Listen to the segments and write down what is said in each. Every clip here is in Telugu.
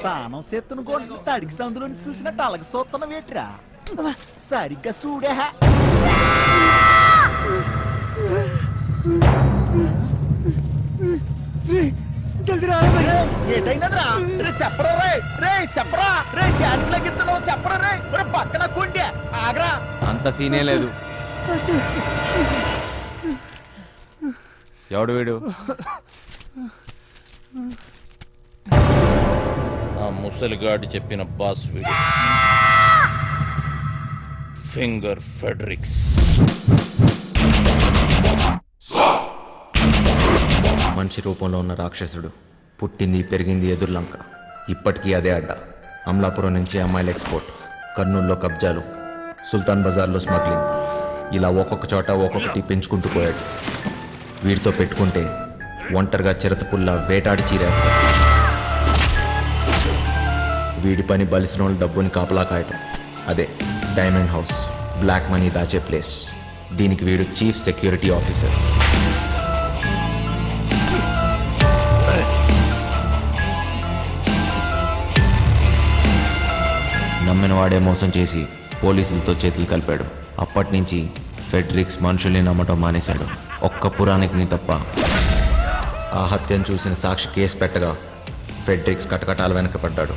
తానం చేతును కొడుతు తడికి సందులో చూసినట్టు అలాగ చూస్తున్న వేట్రా సరిగ్గా చూడే ఏటైనదిరా రే చెప్పరా రే చెప్పరా రే గ్యాస్లోకి ఇస్తున్నావు చెప్పరా రే పక్కన కొండే ఆగరా. అంత సీనే లేదు. ఎవడు వీడు? ఆ ముసలిగాడు చెప్పిన బాస్ వీడు, ఫింగర్ ఫెడరిక్స్. మనిషి రూపంలో ఉన్న రాక్షసుడు, పుట్టింది పెరిగింది ఎదుర్లంక. ఇప్పటికీ అదే అడ్డ. అమలాపురం నుంచి అమ్మాయిల ఎక్స్పోర్ట్, కర్నూలులో కబ్జాలు, సుల్తాన్ బజార్లో స్మగ్లింగ్, ఇలా ఒక్కొక్క చోట ఒక్కొక్కటి పెంచుకుంటూ పోయాడు. వీడితో పెట్టుకుంటే ఒంటరిగా చిరతపుల్లా వేటాడి చీరేస్తాడు. వీడి పని బలిసిన వాళ్ళు డబ్బుని కాపలా కాయటం. అదే డైమండ్ హౌస్, బ్లాక్ మనీ దాచే ప్లేస్. దీనికి వీడు చీఫ్ సెక్యూరిటీ ఆఫీసర్. నమ్మిన వాడే మోసం చేసి పోలీసులతో చేతులు కలిపాడు. అప్పటి నుంచి ఫెడరిక్స్ మనుషుల్ని నమ్మటం మానేశాడు. ఒక్క పురాణికిని తప్ప. ఆ హత్యను చూసిన సాక్షి కేసు పెట్టగా ఫెడరిక్స్ కటకటాల వెనకపడ్డాడు.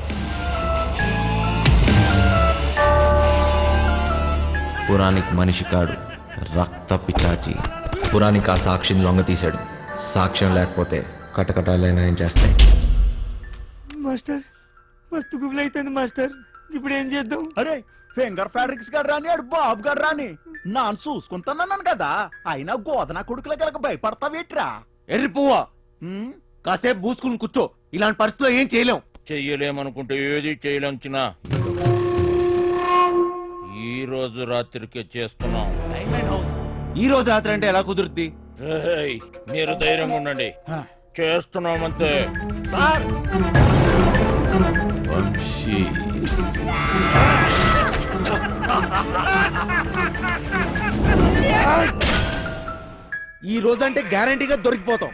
పురాణిక్ మనిషి కాడు, రక్త పిచాచి. పురాణిక్ ఆ సాక్షిని లొంగతీశాడు. సాక్ష్యం లేకపోతే కటకటాలైనా ఏం చేస్తాయి. మాస్టర్ మస్తు గుబులు అవుతుంది మాస్టర్, ఇప్పుడు ఏం చేద్దాం? అరే ఫింగర్ ఫ్యాడ్రిక్స్ గారు రాని ఆడు బాబు గారు రాని నాన్న చూసుకుంటానన్నాను కదా, అయినా గోదన కొడుకుల గలక భయపడతావేట్రా? ఎర్రి పువ్వా, కాసేపు పూసుకుని కూర్చో. ఇలాంటి పరిస్థితుల్లో ఏం చేయలేం. చెయ్యలేమనుకుంటే ఏది చేయలేంచినా ఈ రోజు రాత్రికే చేస్తున్నాం. ఈ రోజు రాత్రి అంటే ఎలా కుదురుద్ది? ఏయ్, మీరు ధైర్యంగా ఉండండి, చేస్తున్నామంతే. వంశీ, ఈ రోజు అంటే గ్యారంటీగా దొరికిపోతాం.